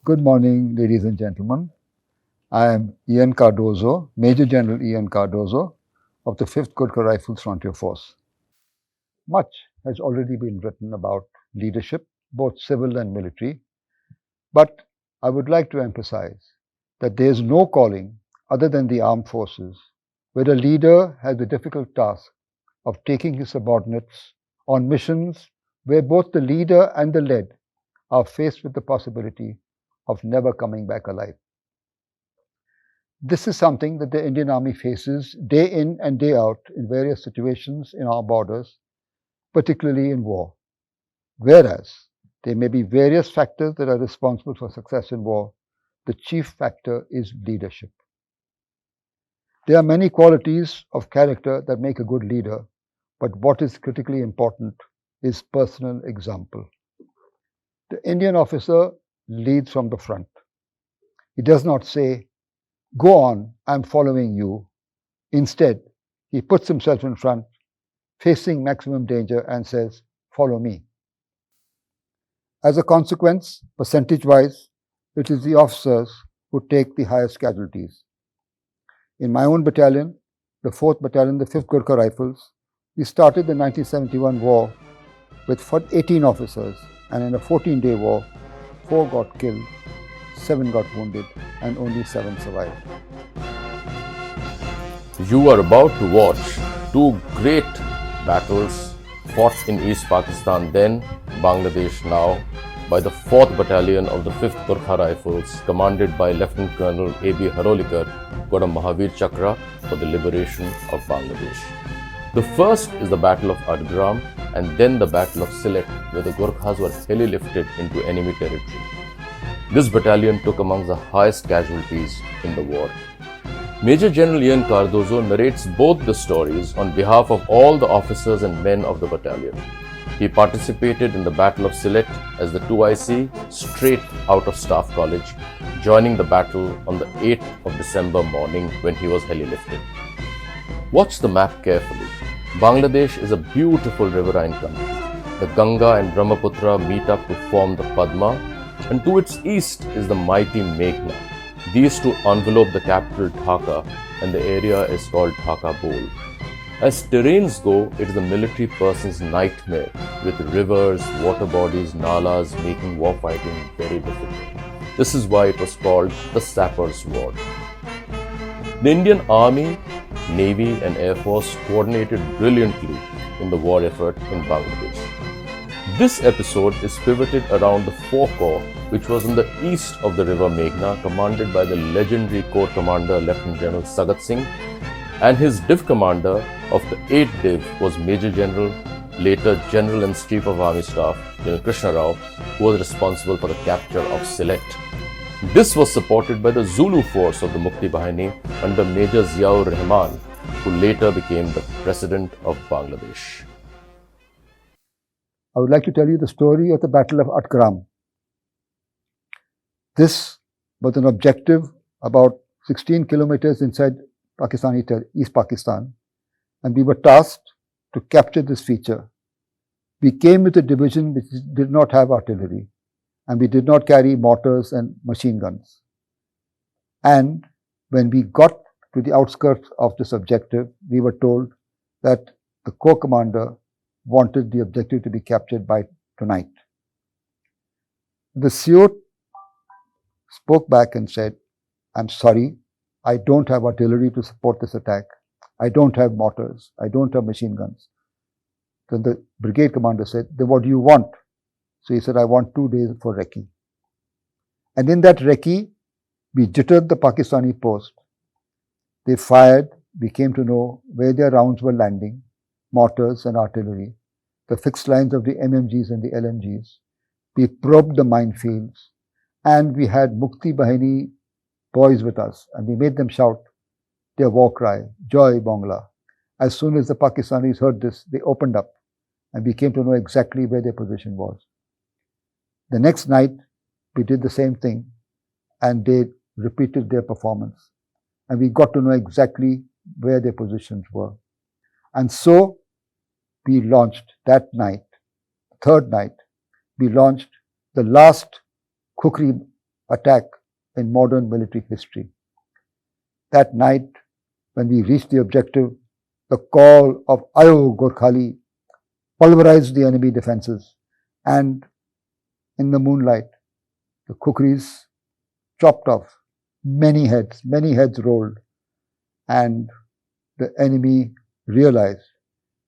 Good morning, ladies and gentlemen. I am Ian Cardozo, Major General Ian Cardozo of the 5th Gurkha Rifles Frontier Force. Much has already been written about leadership, both civil and military, but I would like to emphasize that there is no calling other than the armed forces where a leader has the difficult task of taking his subordinates on missions where both the leader and the led are faced with the possibility of never coming back alive. This is something that the Indian Army faces day in and day out in various situations in our borders, particularly in war. Whereas there may be various factors that are responsible for success in war, the chief factor is leadership. There are many qualities of character that make a good leader, but what is critically important is personal example. The Indian officer leads from the front. He does not say, "Go on, I'm following you." Instead, he puts himself in front, facing maximum danger, and says, "Follow me." As a consequence, percentage-wise, it is the officers who take the highest casualties. In my own battalion, the 4th Battalion, the 5th Gurkha Rifles, we started the 1971 war with 18 officers, and in a 14-day war, 4 got killed, 7 got wounded, and only 7 survived. You are about to watch two great battles fought in East Pakistan then, Bangladesh now, by the 4th Battalion of the 5th Gorkha Rifles, commanded by Lieutenant Colonel A.B. Harolikar, got a Mahavir Chakra for the liberation of Bangladesh. The first is the Battle of Atgram and then the Battle of Sylhet, where the Gurkhas were heli lifted into enemy territory. This battalion took among the highest casualties in the war. Major General Ian Cardozo narrates both the stories on behalf of all the officers and men of the battalion. He participated in the Battle of Sylhet as the 2IC straight out of Staff College, joining the battle on the 8th of December morning when he was heli-lifted. Watch the map carefully. Bangladesh is a beautiful riverine country. The Ganga and Brahmaputra meet up to form the Padma, and to its east is the mighty Meghna. These two envelope the capital Dhaka, and the area is called Dhaka Bowl. As terrains go, it is a military person's nightmare, with rivers, water bodies, nalas making warfighting very difficult. This is why it was called the Sapper's War. The Indian Army, Navy and Air Force coordinated brilliantly in the war effort in Bangladesh. This episode is pivoted around the 4 Corps, which was in the east of the river Meghna, commanded by the legendary Corps Commander Lieutenant General Sagat Singh, and his Div Commander of the 8th Div was Major General, later General-in-Chief of Army Staff, General Krishna Rao, who was responsible for the capture of Sylhet. This was supported by the Zulu force of the Mukti Bahini under Major Ziaur Rahman, who later became the President of Bangladesh. I would like to tell you the story of the Battle of Atgram. This was an objective about 16 kilometers inside East Pakistan, and we were tasked to capture this feature. We came with a division which did not have artillery, and we did not carry mortars and machine guns. And when we got to the outskirts of this objective, we were told that the Corps Commander wanted the objective to be captured by tonight. The CO spoke back and said, "I'm sorry, I don't have artillery to support this attack. I don't have mortars. I don't have machine guns." Then the brigade commander said, "Then what do you want?" So he said, "I want 2 days for recce." And in that recce, we jittered the Pakistani post. They fired. We came to know where their rounds were landing, mortars and artillery, the fixed lines of the MMGs and the LMGs. We probed the minefields, and we had Mukti Bahini boys with us, and we made them shout their war cry, "Joy Bangla." As soon as the Pakistanis heard this, they opened up, and we came to know exactly where their position was. The next night, we did the same thing, and they repeated their performance, and we got to know exactly where their positions were. And so, we launched that night, third night, we launched the last Khukri attack in modern military history. That night, when we reached the objective, the call of Ayo Gorkhali pulverized the enemy defenses, and in the moonlight, the Khukris chopped off many heads rolled, and the enemy realized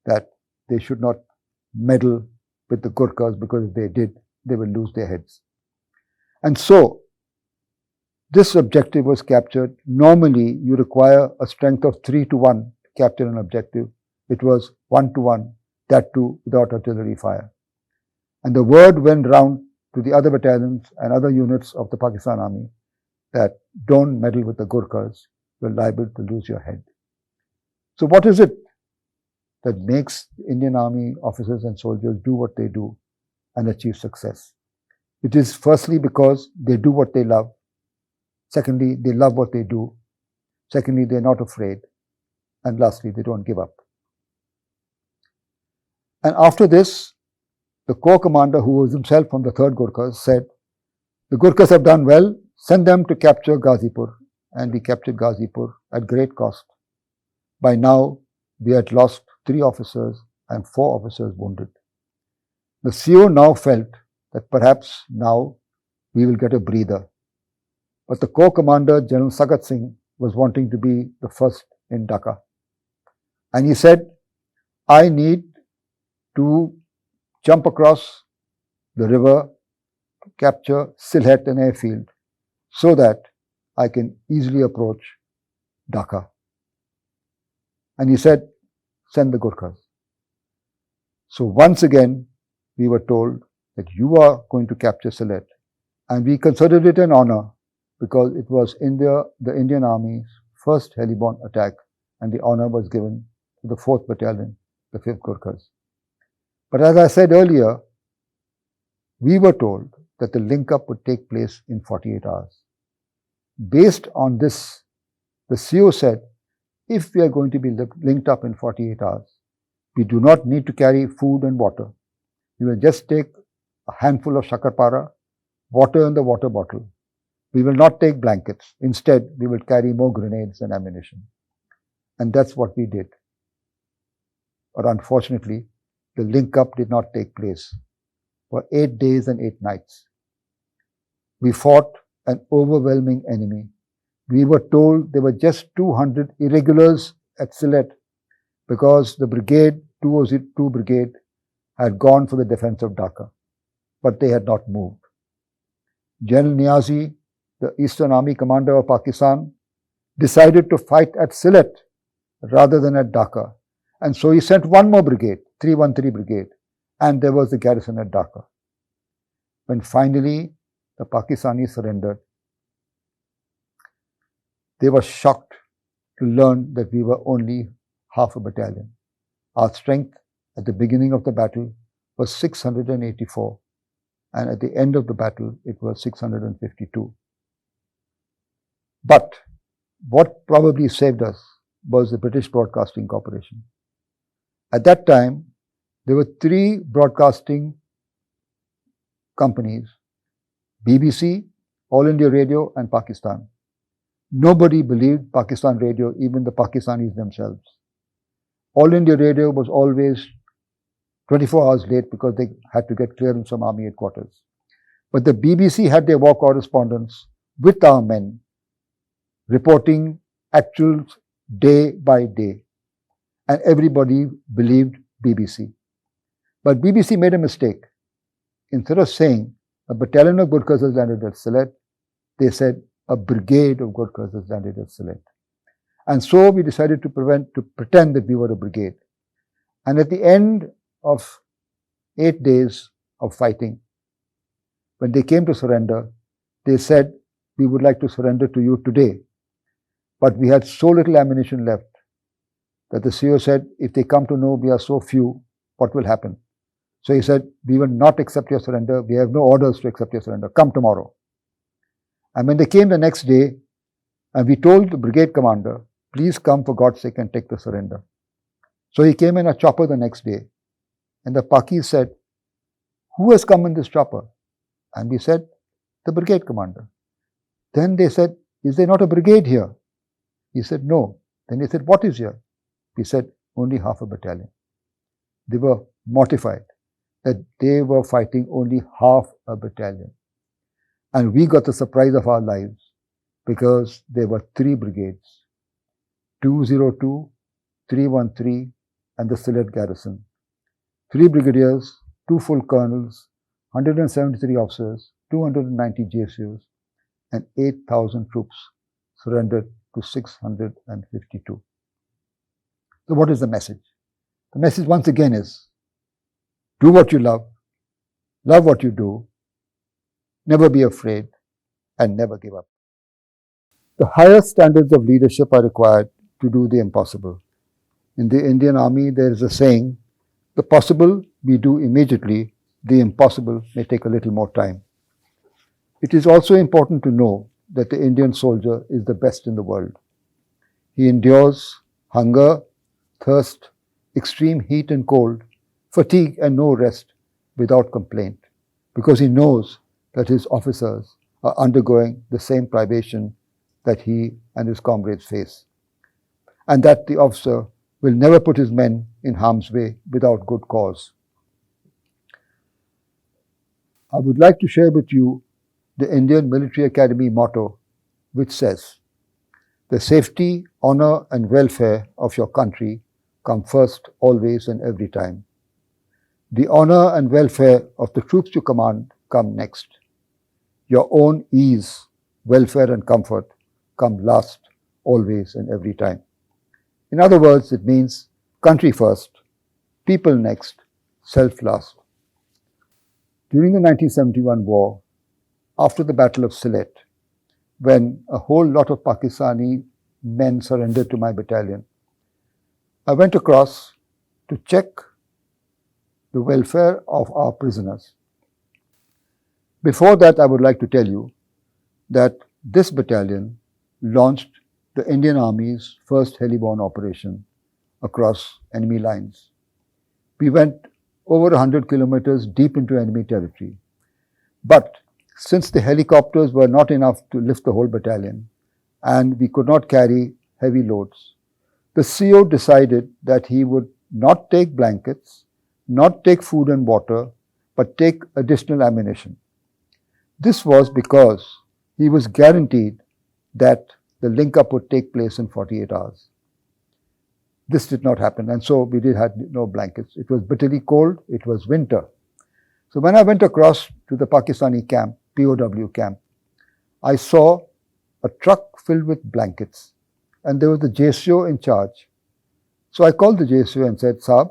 that they should not meddle with the Gurkhas, because if they did, they will lose their heads. And so, this objective was captured. Normally, you require a strength of 3-1 to capture an objective. It was 1-1, that too without artillery fire. And the word went round to the other battalions and other units of the Pakistan Army that don't meddle with the Gurkhas, you're liable to lose your head. So what is it that makes the Indian Army officers and soldiers do what they do and achieve success? It is firstly because they do what they love. Secondly, they love what they do. Secondly, they're not afraid. And lastly, they don't give up. And after this, the corps commander, who was himself from the 3rd Gurkhas, said, the Gurkhas have done well, send them to capture Gazipur. And we captured Gazipur at great cost. By now, we had lost 3 officers and 4 officers wounded. The CO now felt that perhaps now we will get a breather. But the corps commander, General Sagat Singh, was wanting to be the first in Dhaka. And he said, I need to jump across the river to capture Sylhet, an airfield, so that I can easily approach Dhaka. And he said, send the Gurkhas. So once again, we were told that you are going to capture Sylhet. And we considered it an honor, because it was the Indian Army's first heliborne attack, and the honor was given to the 4th Battalion, the 5th Gurkhas. But as I said earlier, we were told that the link-up would take place in 48 hours. Based on this, the CO said, if we are going to be linked up in 48 hours, we do not need to carry food and water. We will just take a handful of shakarpara, water in the water bottle. We will not take blankets. Instead, we will carry more grenades and ammunition. And that's what we did. But unfortunately, the link-up did not take place for 8 days and 8 nights. We fought an overwhelming enemy. We were told there were just 200 irregulars at Sylhet, because the brigade, 202 brigade, had gone for the defense of Dhaka, but they had not moved. General Niazi, the Eastern Army commander of Pakistan, decided to fight at Sylhet rather than at Dhaka. And so he sent one more brigade, 313 brigade, and there was the garrison at Dhaka. When finally the Pakistanis surrendered, they were shocked to learn that we were only half a battalion. Our strength at the beginning of the battle was 684, and at the end of the battle it was 652. But what probably saved us was the British Broadcasting Corporation. At that time, there were 3 broadcasting companies: BBC, All India Radio, and Pakistan. Nobody believed Pakistan Radio, even the Pakistanis themselves. All India Radio was always 24 hours late because they had to get clearance from Army headquarters. But the BBC had their war correspondents with our men, reporting actuals day by day. And everybody believed BBC. But BBC made a mistake. Instead of saying a battalion of Gurkhas has landed at Sylhet, they said a brigade of Gurkhas has landed at Sylhet. And so we decided to pretend that we were a brigade. And at the end of 8 days of fighting, when they came to surrender, they said, we would like to surrender to you today. But we had so little ammunition left that the CO said, if they come to know we are so few, what will happen? So he said, we will not accept your surrender. We have no orders to accept your surrender. Come tomorrow. And when they came the next day, and we told the brigade commander, please come for God's sake and take the surrender. So he came in a chopper the next day. And the Pakis said, who has come in this chopper? And we said, the brigade commander. Then they said, is there not a brigade here? He said, no. Then they said, what is here? He said, only half a battalion. They were mortified that they were fighting only half a battalion. And we got the surprise of our lives because there were 3 brigades, 202, 313, and the Sylhet garrison. 3 brigadiers, 2 full colonels, 173 officers, 290 JSUs, and 8,000 troops surrendered to 652. So what is the message? The message once again is, do what you love what you do, never be afraid, and never give up. The highest standards of leadership are required to do the impossible. In the Indian Army, there is a saying, the possible we do immediately, the impossible may take a little more time. It is also important to know that the Indian soldier is the best in the world. He endures hunger, thirst, extreme heat and cold, fatigue and no rest without complaint, because he knows that his officers are undergoing the same privation that he and his comrades face, and that the officer will never put his men in harm's way without good cause. I would like to share with you the Indian Military Academy motto, which says, the safety, honor and welfare of your country come first, always and every time. The honor and welfare of the troops you command come next. Your own ease, welfare and comfort come last, always and every time. In other words, it means country first, people next, self last. During the 1971 war, after the Battle of Sylhet, when a whole lot of Pakistani men surrendered to my battalion, I went across to check the welfare of our prisoners. Before that, I would like to tell you that this battalion launched the Indian Army's first heliborne operation across enemy lines. We went over 100 kilometers deep into enemy territory. But since the helicopters were not enough to lift the whole battalion and we could not carry heavy loads, the CO decided that he would not take blankets, not take food and water, but take additional ammunition. This was because he was guaranteed that the link-up would take place in 48 hours. This did not happen, and so we had no blankets. It was bitterly cold, it was winter. So when I went across to the Pakistani camp, POW camp, I saw a truck filled with blankets, and there was the JSO in charge. So I called the JSO and said, Saab,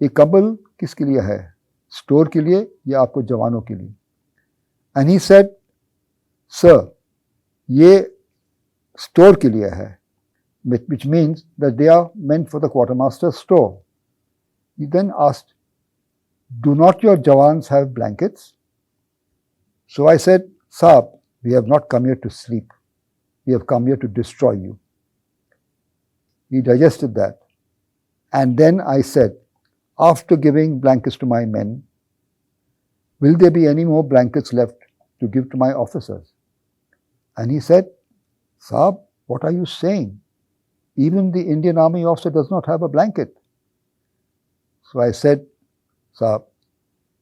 ये कंबल किसके लिए है? Store के लिए या आपको जवानों के लिए? And he said, Sir, ये स्टोर के लिए है, which means that they are meant for the quartermaster's store. He then asked, do not your Jawans have blankets? So I said, Saab, we have not come here to sleep. We have come here to destroy you. He digested that. And then I said, after giving blankets to my men, will there be any more blankets left to give to my officers? And he said, Saab, what are you saying? Even the Indian Army officer does not have a blanket. So I said, Saab,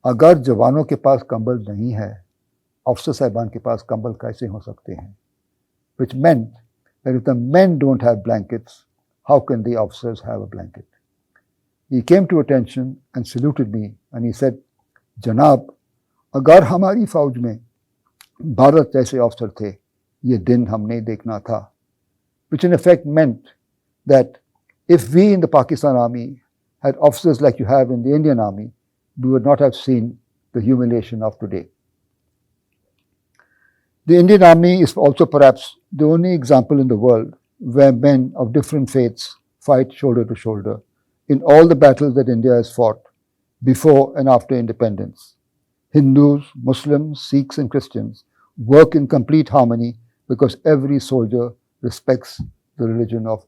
अगर जवानों के पास कंबल नहीं है, officer साहिबान के पास कंबल कैसे हो सकते हैं? Which meant that if the men don't have blankets, how can the officers have a blanket? He came to attention and saluted me and he said, Janab, अगर हमारी फौज में भारत जैसे ऑफिसर थे, ये दिन हमने देखना था. Which in effect meant that if we in the Pakistan Army had officers like you have in the Indian Army, we would not have seen the humiliation of today. The Indian Army is also perhaps the only example in the world where men of different faiths fight shoulder to shoulder in all the battles that India has fought before and after independence. Hindus, Muslims, Sikhs and Christians work in complete harmony because every soldier respects the religion of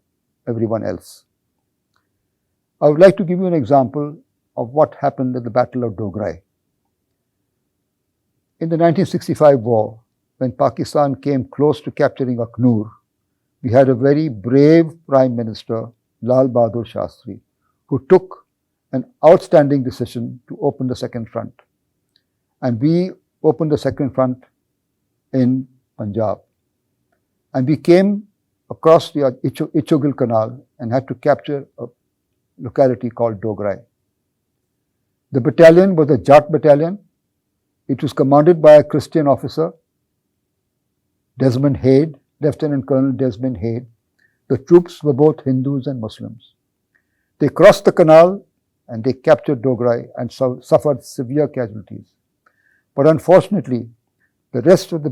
everyone else. I would like to give you an example of what happened at the Battle of Dograe. In the 1965 war, when Pakistan came close to capturing Aknur, we had a very brave Prime Minister, Lal Bahadur Shastri, who took an outstanding decision to open the second front. And we opened the second front in Punjab. And we came across the Ichogil Canal and had to capture a locality called Dograi. The battalion was a Jat battalion. It was commanded by a Christian officer, Desmond Hayde, Lieutenant Colonel Desmond Hayde. The troops were both Hindus and Muslims. They crossed the canal and they captured Dograi and suffered severe casualties. But unfortunately, the rest of the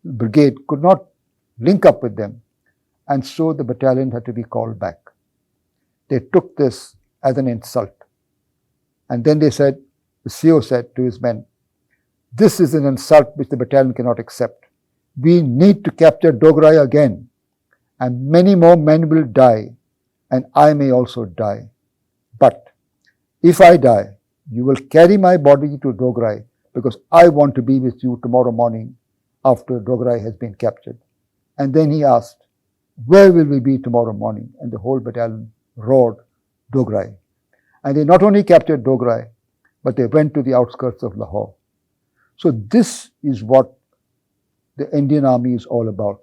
brigade could not link up with them, and so the battalion had to be called back. They took this as an insult. And then they said, the CO said to his men, "This is an insult which the battalion cannot accept. We need to capture Dograi again, and many more men will die, and I may also die. But if I die, you will carry my body to Dograi, because I want to be with you tomorrow morning after Dograi has been captured." And then he asked, "Where will we be tomorrow morning?" And the whole battalion roared, "Dograi." And they not only captured Dograi, but they went to the outskirts of Lahore. So this is what the Indian Army is all about.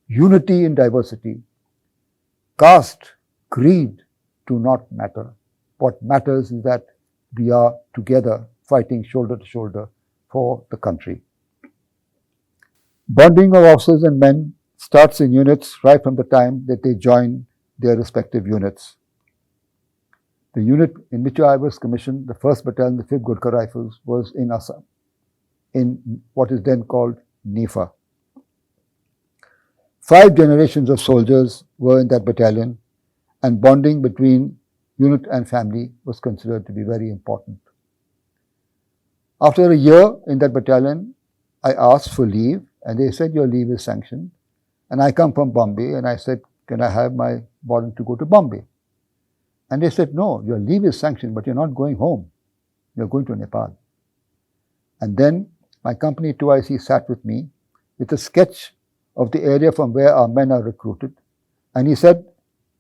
Unity in diversity. Caste, creed do not matter. What matters is that we are together fighting shoulder to shoulder for the country. Bonding of officers and men starts in units right from the time that they join their respective units. The unit in which I was commissioned, the 1st Battalion, the 5th Gurkha Rifles, was in Assam, in what is then called Nifa. 5 generations of soldiers were in that battalion, and bonding between unit and family was considered to be very important. After a year in that battalion, I asked for leave, and they said, "Your leave is sanctioned." And I come from Bombay, and I said, "Can I have my warrant to go to Bombay?" And they said, "No, your leave is sanctioned, but you're not going home. You're going to Nepal." And then my company 2IC sat with me with a sketch of the area from where our men are recruited. And he said,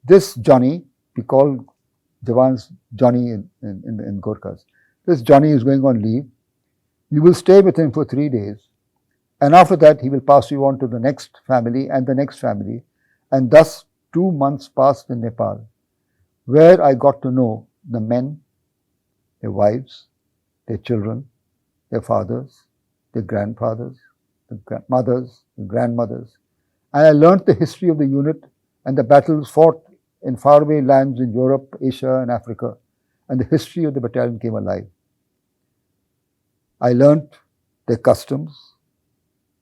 "This Johnny," we call Jawans Johnny in Gorkhas, "this Johnny is going on leave. You will stay with him for 3 days. And after that, he will pass you on to the next family and the next family." And thus 2 months passed in Nepal, where I got to know the men, their wives, their children, their fathers, their grandfathers, the mothers, the grandmothers. And I learnt the history of the unit and the battles fought in faraway lands in Europe, Asia, and Africa. And the history of the battalion came alive. I learnt their customs,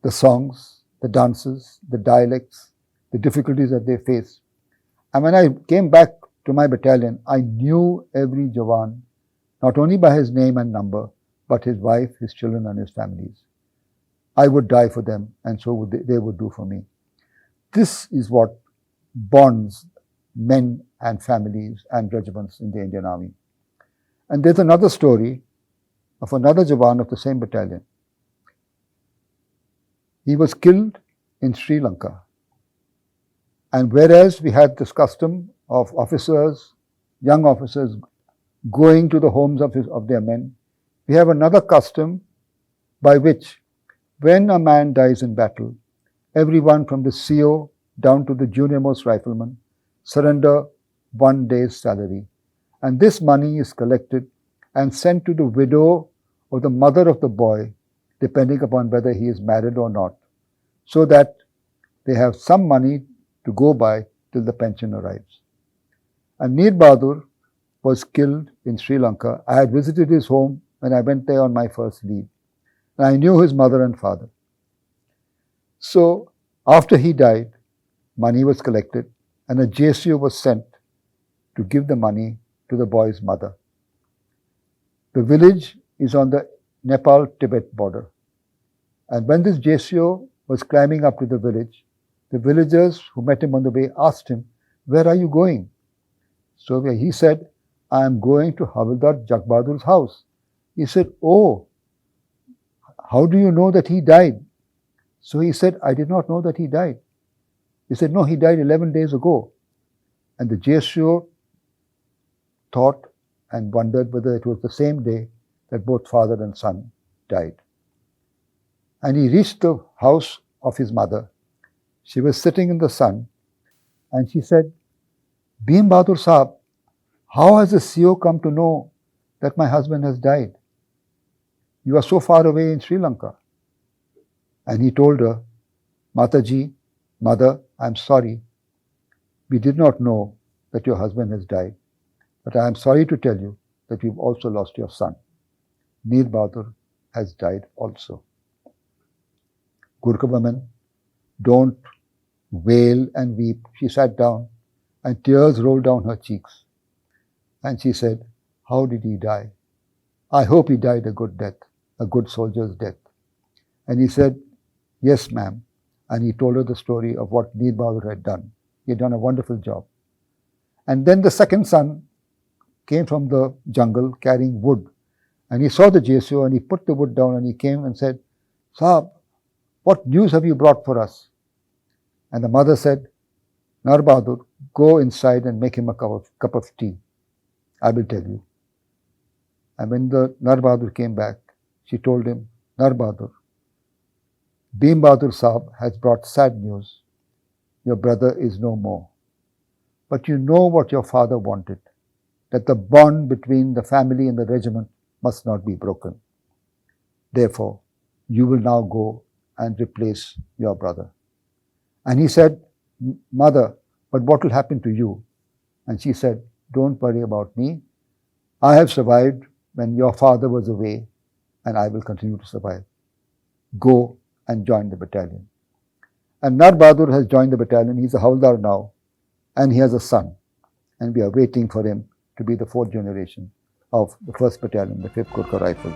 the songs, the dances, the dialects, the difficulties that they face. And when I came back to my battalion, I knew every Jawan, not only by his name and number, but his wife, his children, and his families. I would die for them, and so would they would do for me. This is what bonds men and families and regiments in the Indian Army. And there's another story of another Jawan of the same battalion. He was killed in Sri Lanka. And whereas we had this custom of officers, young officers, going to the homes of their men, we have another custom by which when a man dies in battle, everyone from the CO down to the junior-most rifleman surrender 1 day's salary. And this money is collected and sent to the widow or the mother of the boy, depending upon whether he is married or not, so that they have some money to go by till the pension arrives. And Mir Bahadur was killed in Sri Lanka. I had visited his home when I went there on my first leave. And I knew his mother and father. So after he died, money was collected and a JCO was sent to give the money to the boy's mother. The village is on the Nepal-Tibet border. And when this JCO was climbing up to the villagers who met him on the way asked him, "Where are you going?" So he said, "I am going to Havildar Jagbahadur's house." He said, "Oh, how do you know that he died? So he said, I did not know that he died. He said, no, he died 11 days ago. And the JSO thought and wondered whether it was the same day that both father and son died. And he reached the house of his mother. She was sitting in the sun, and she said, Bhim Bahadur Sahab, how has the CO come to know that my husband has died? You are so far away in Sri Lanka. And he told her, Mataji, mother, I am sorry. We did not know that your husband has died. But I am sorry to tell you that we've also lost your son. Mir Bahadur has died also. Gurkha women, don't wail and weep. She sat down and tears rolled down her cheeks. And she said, how did he die? I hope he died a good death, a good soldier's death. And he said, yes, ma'am. And he told her the story of what Mir Bahadur had done. He had done a wonderful job. And then the second son came from the jungle carrying wood. And he saw the JSO and he put the wood down and he came and said, Sahab, what news have you brought for us? And the mother said, Nar Bahadur, go inside and make him a cup of tea. I will tell you. And when the Nar Bahadur came back, she told him, Nar Bahadur, Bhim Bahadur Sahab has brought sad news. Your brother is no more. But you know what your father wanted, that the bond between the family and the regiment must not be broken. Therefore, you will now go and replace your brother. And he said, Mother, but what will happen to you? And she said, don't worry about me. I have survived when your father was away, and I will continue to survive. Go and join the battalion. And Nar Bahadur has joined the battalion. He's a Havaldar now, and he has a son. And we are waiting for him to be the fourth generation of the 1st Battalion, the 5th Gorkha Rifles.